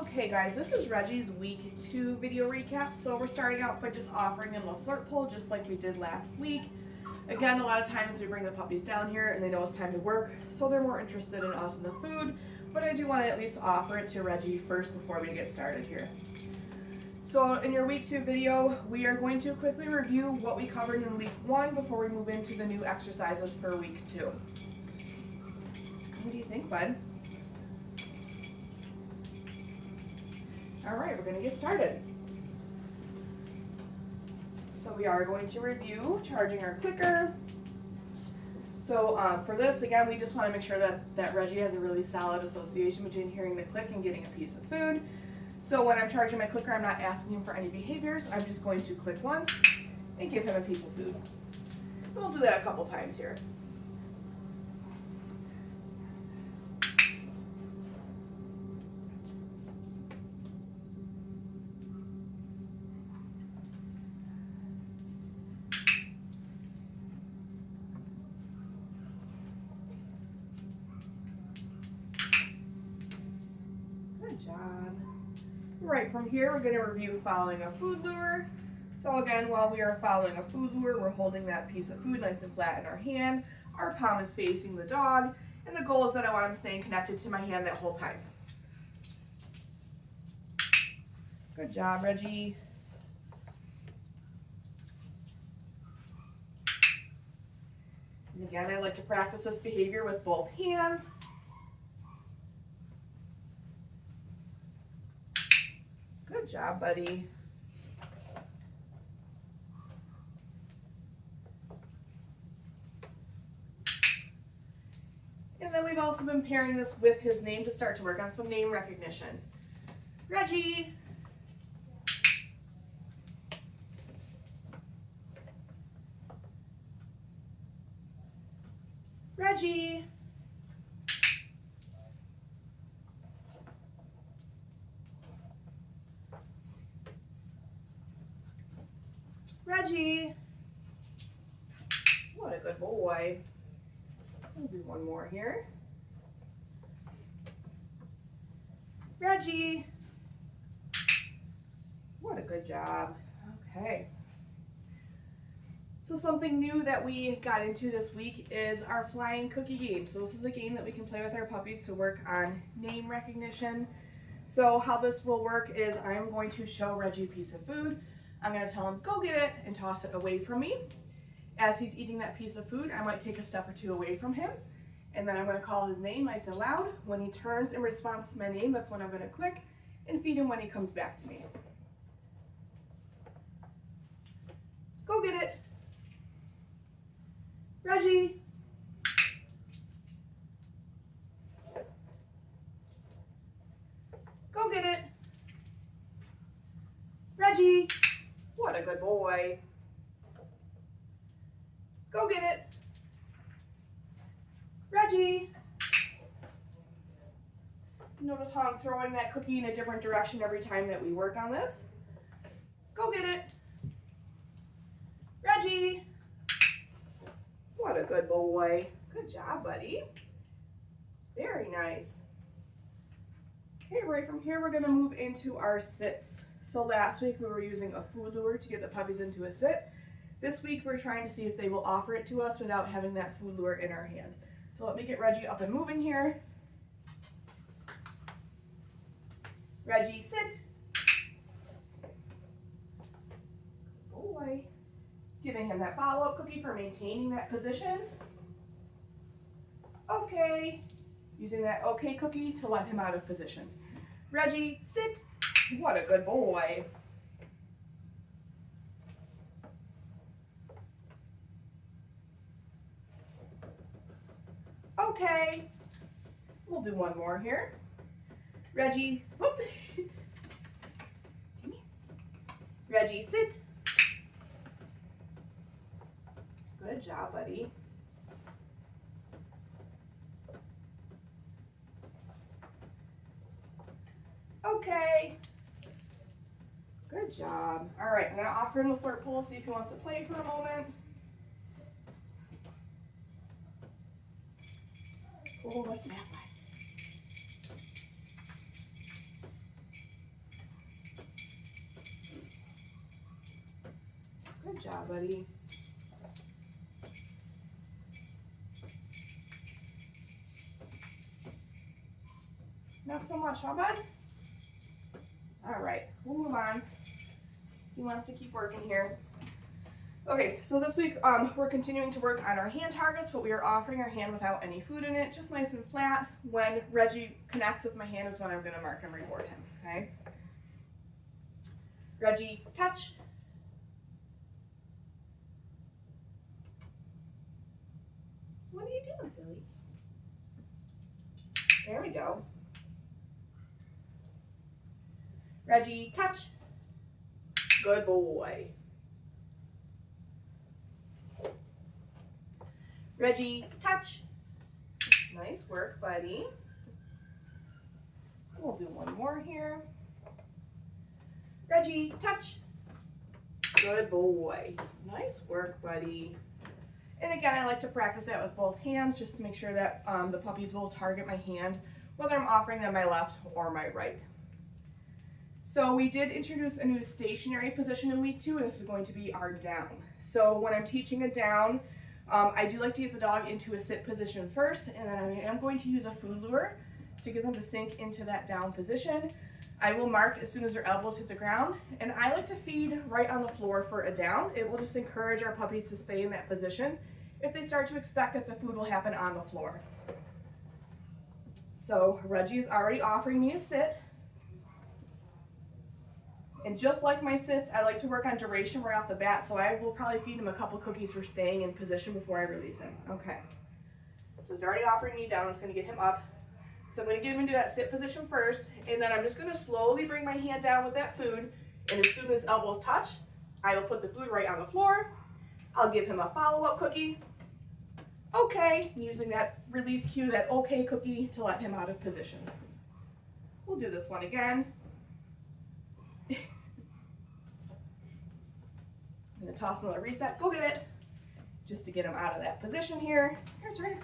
Okay guys, this is Reggie's week 2 video recap. So we're starting out by just offering him a flirt pull just like we did last week. Again, a lot of times we bring the puppies down here and they know it's time to work, so they're more interested in us and the food, but I do want to at least offer it to Reggie first before we get started here. So in your week 2 video, we are going to quickly review what we covered in week 1 before we move into the new exercises for week 2. What do you think, bud? All right, we're going to get started. So we are going to review charging our clicker. So for this, again, we just want to make sure that Reggie has a really solid association between hearing the click and getting a piece of food. So when I'm charging my clicker, I'm not asking him for any behaviors. I'm just going to click once and give him a piece of food. We'll do that a couple times here. Good job. Right, from here we're going to review following a food lure. So again, while we are following a food lure, we're holding that piece of food nice and flat in our hand. Our palm is facing the dog, and the goal is that I want him staying connected to my hand that whole time. Good job, Reggie. And again, I like to practice this behavior with both hands. Good job, buddy. And then we've also been pairing this with his name to start to work on some name recognition. Reggie. Reggie. Reggie. What a good boy. We'll do one more here. Reggie. What a good job. Okay. So something new that we got into this week is our flying cookie game. So this is a game that we can play with our puppies to work on name recognition. So how this will work is I'm going to show Reggie a piece of food. I'm going to tell him, go get it, and toss it away from me. As he's eating that piece of food, I might take a step or two away from him, and then I'm going to call his name nice and loud. When he turns in response to my name, that's when I'm going to click and feed him when he comes back to me. Go get it. Reggie. Go get it. Reggie. What a good boy. Go get it. Reggie. Notice how I'm throwing that cookie in a different direction every time that we work on this. Go get it. Reggie. What a good boy. Good job, buddy. Very nice. Okay, right from here, we're going to move into our sits. So last week we were using a food lure to get the puppies into a sit. This week we're trying to see if they will offer it to us without having that food lure in our hand. So let me get Reggie up and moving here. Reggie, sit. Boy. Giving him that follow-up cookie for maintaining that position. Okay. Using that okay cookie to let him out of position. Reggie, sit. What a good boy. Okay. We'll do one more here. Reggie, whoop. Reggie, sit. Good job, buddy. Okay. Good job. All right, I'm going to offer him a flirt pull, see if he wants to play for a moment. Oh, what's that like? Good job, buddy. Not so much, huh, bud? All right, we'll move on. He wants to keep working here. Okay, so this week we're continuing to work on our hand targets, but we are offering our hand without any food in it, just nice and flat. When Reggie connects with my hand is when I'm going to mark and reward him, okay? Reggie, touch. What are you doing, silly? There we go. Reggie, touch. Good boy. Reggie, touch. Nice work, buddy. We'll do one more here. Reggie, touch. Good boy. Nice work, buddy. And again, I like to practice that with both hands just to make sure that the puppies will target my hand, whether I'm offering them my left or my right. So we did introduce a new stationary position in week 2, and this is going to be our down. So when I'm teaching a down, I do like to get the dog into a sit position first, and then I am going to use a food lure to get them to sink into that down position. I will mark as soon as their elbows hit the ground, and I like to feed right on the floor for a down. It will just encourage our puppies to stay in that position if they start to expect that the food will happen on the floor. So Reggie is already offering me a sit. And just like my sits, I like to work on duration right off the bat, so I will probably feed him a couple cookies for staying in position before I release him. Okay. So he's already offering me down. I'm just going to get him up. So I'm going to get him into that sit position first, and then I'm just going to slowly bring my hand down with that food, and as soon as elbows touch, I will put the food right on the floor. I'll give him a follow-up cookie. Okay, using that release cue, that okay cookie, to let him out of position. We'll do this one again. I'm going to toss another reset. Go get it. Just to get him out of that position here. Here, it's right here.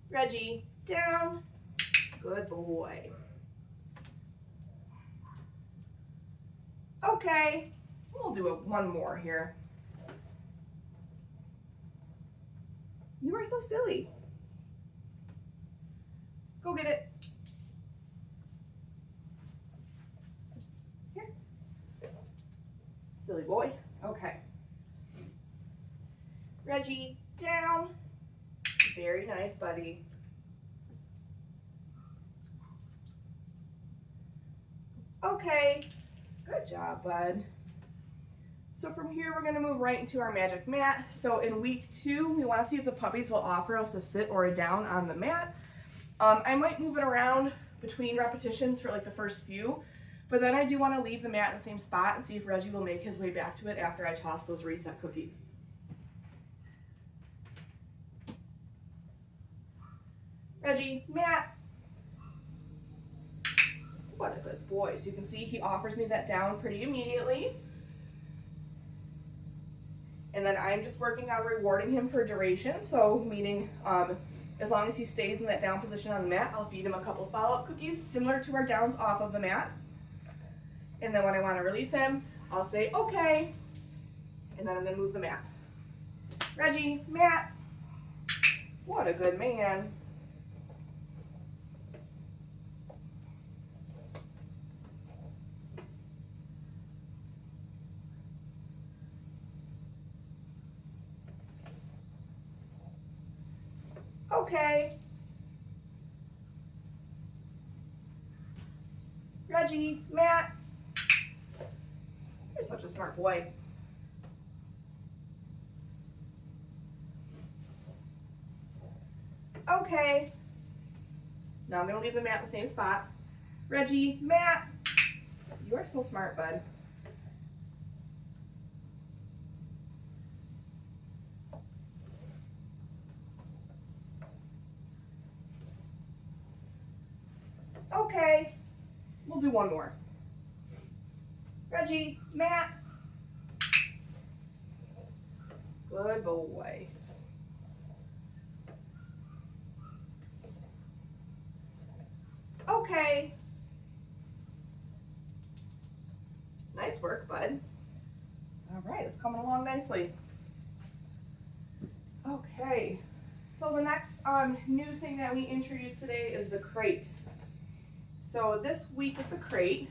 Reggie, down. Good boy. Okay, we'll do one more here. You are so silly. Go get it. Here. Silly boy. Okay. Reggie, down. Very nice, buddy. Okay. Good job, bud. So from here, we're going to move right into our magic mat. So in week 2, we want to see if the puppies will offer us a sit or a down on the mat. I might move it around between repetitions for like the first few, but then I do want to leave the mat in the same spot and see if Reggie will make his way back to it after I toss those reset cookies. Reggie, mat. What a good boy. So you can see he offers me that down pretty immediately. And then I'm just working on rewarding him for duration. So meaning as long as he stays in that down position on the mat, I'll feed him a couple follow-up cookies similar to our downs off of the mat. And then when I want to release him, I'll say, okay. And then I'm going to move the mat. Reggie, mat. What a good man. Okay. Reggie, mat. You're such a smart boy. Okay. Now I'm going to leave the mat in the same spot. Reggie, mat. You are so smart, bud. Okay, we'll do one more. Reggie, mat. Good boy. Okay, Nice work, bud. All right, it's coming along nicely. Okay, so the next new thing that we introduced today is the crate. So this week with the crate,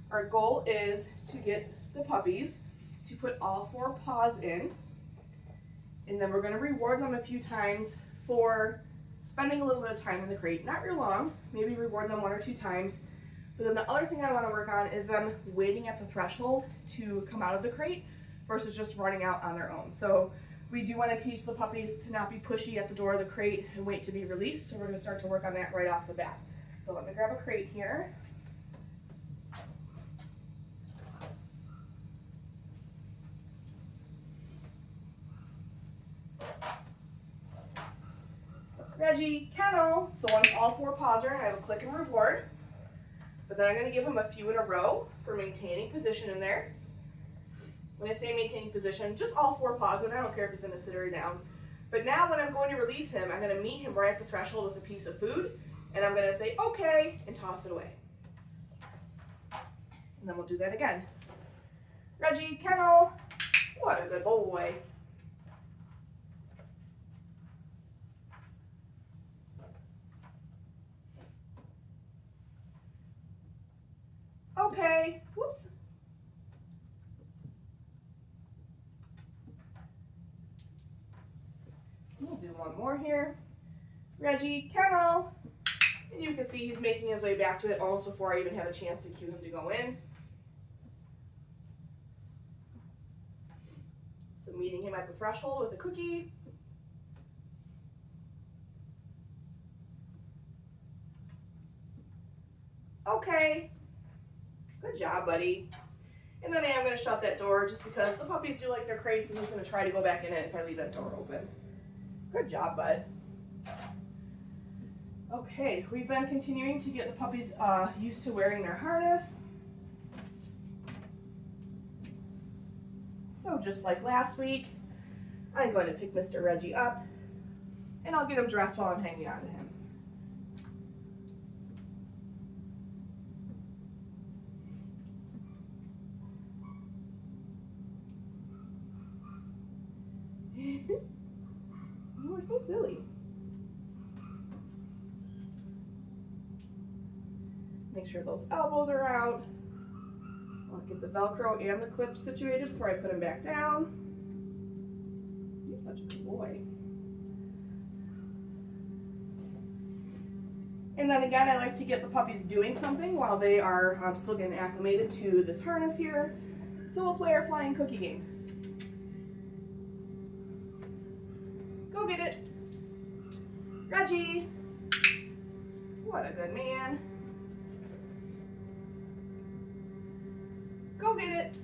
our goal is to get the puppies to put all 4 paws in, and then we're going to reward them a few times for spending a little bit of time in the crate. Not real long, maybe reward them 1 or 2 times. But then the other thing I want to work on is them waiting at the threshold to come out of the crate versus just running out on their own. So we do want to teach the puppies to not be pushy at the door of the crate and wait to be released. So we're going to start to work on that right off the bat. So let me grab a crate here. Reggie, kennel. So once all 4 paws are in, I have a click and reward. But then I'm going to give him a few in a row for maintaining position in there. When I say maintaining position, just all 4 paws in. I don't care if he's in a sit or a down. But now when I'm going to release him, I'm going to meet him right at the threshold with a piece of food. And I'm going to say, okay, and toss it away. And then we'll do that again. Reggie, kennel. What a good boy. Okay, whoops. We'll do one more here. Reggie, kennel. And you can see he's making his way back to it almost before I even have a chance to cue him to go in. So meeting him at the threshold with a cookie. Okay. Good job, buddy. And then I am going to shut that door just because the puppies do like their crates and he's going to try to go back in it if I leave that door open. Good job, bud. Okay, we've been continuing to get the puppies used to wearing their harness. So just like last week, I'm going to pick Mr. Reggie up and I'll get him dressed while I'm hanging on to him. You are so silly. Make sure those elbows are out. I'll get the Velcro and the clip situated before I put him back down. You're such a good boy. And then again, I like to get the puppies doing something while they are still getting acclimated to this harness here. So we'll play our flying cookie game. Go get it. Reggie. What a good man. Go get it.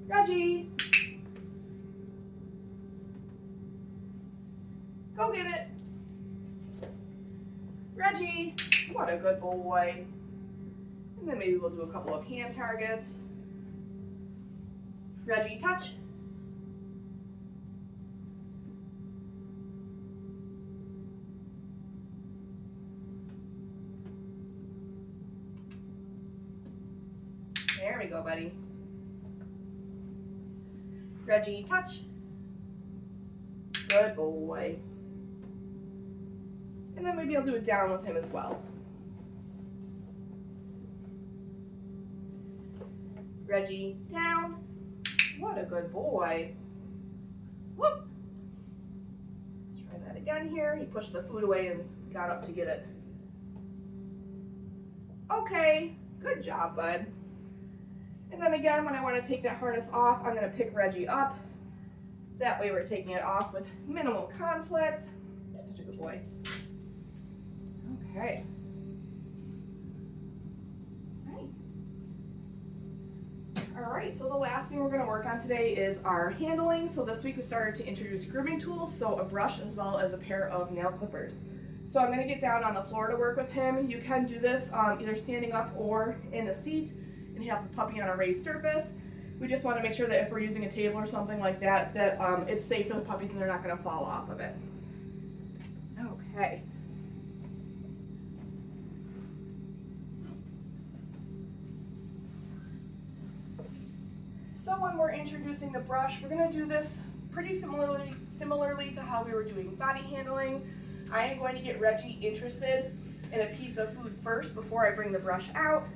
Reggie. Go get it. Reggie. What a good boy. And then maybe we'll do a couple of hand targets. Reggie, touch. There we go, buddy. Reggie, touch. Good boy. And then maybe I'll do it down with him as well. Reggie, down. What a good boy. Whoop. Let's try that again here. He pushed the food away and got up to get it. Okay, good job, bud. And then again, when I want to take that harness off, I'm going to pick Reggie up. That way we're taking it off with minimal conflict. You're such a good boy. Okay. All right, so the last thing we're going to work on today is our handling. So this week we started to introduce grooming tools, so a brush as well as a pair of nail clippers. So I'm going to get down on the floor to work with him. You can do this either standing up or in a seat and have the puppy on a raised surface. We just want to make sure that if we're using a table or something like that, that it's safe for the puppies and they're not going to fall off of it. Okay. So when we're introducing the brush, we're going to do this pretty similarly to how we were doing body handling. I am going to get Reggie interested in a piece of food first before I bring the brush out.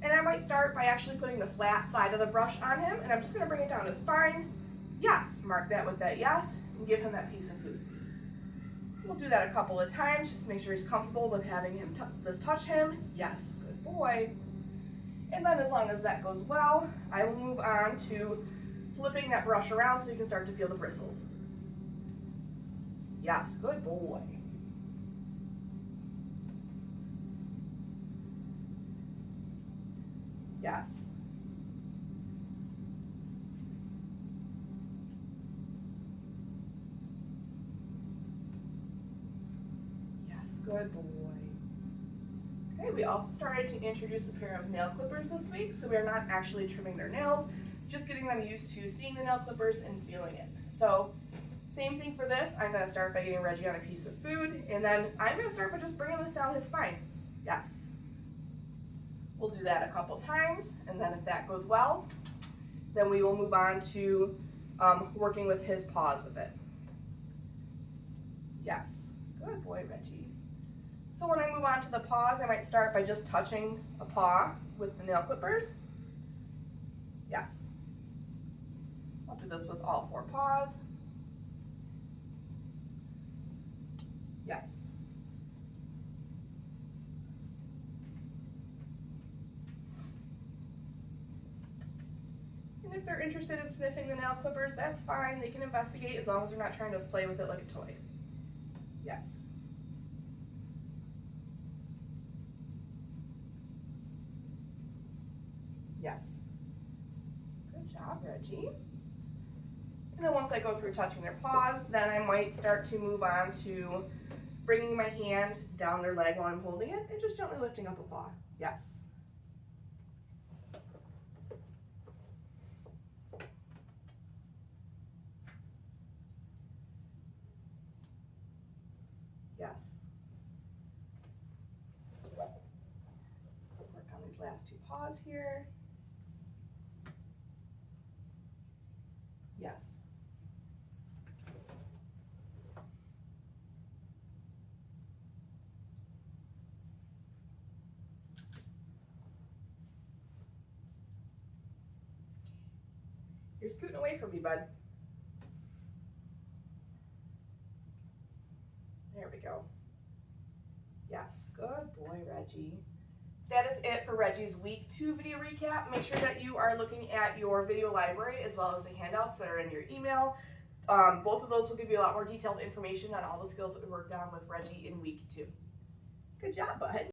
And I might start by actually putting the flat side of the brush on him, and I'm just going to bring it down his spine. Yes, mark that with that yes, and give him that piece of food. We'll do that a couple of times just to make sure he's comfortable with having him touch him. Yes, good boy. And then as long as that goes well, I will move on to flipping that brush around so you can start to feel the bristles. Yes, good boy. Yes. Yes, good boy. Okay, we also started to introduce a pair of nail clippers this week, so we are not actually trimming their nails, just getting them used to seeing the nail clippers and feeling it. So, same thing for this. I'm going to start by getting Reggie on a piece of food, and then I'm going to start by just bringing this down his spine. Yes. We'll do that a couple times, and then if that goes well, then we will move on to working with his paws with it. Yes. Good boy, Reggie. So when I move on to the paws, I might start by just touching a paw with the nail clippers. Yes. I'll do this with all 4 paws. Yes. And if they're interested in sniffing the nail clippers, that's fine. They can investigate as long as they're not trying to play with it like a toy. Yes. Yes. Good job, Reggie. And then once I go through touching their paws, then I might start to move on to bringing my hand down their leg while I'm holding it and just gently lifting up a paw. Yes. Yes. Work on these last 2 paws here. Yes. You're scooting away from me, bud. There we go. Yes, good boy, Reggie. That is it for Reggie's week 2 video recap. Make sure that you are looking at your video library as well as the handouts that are in your email. Both of those will give you a lot more detailed information on all the skills that we worked on with Reggie in week 2. Good job, bud.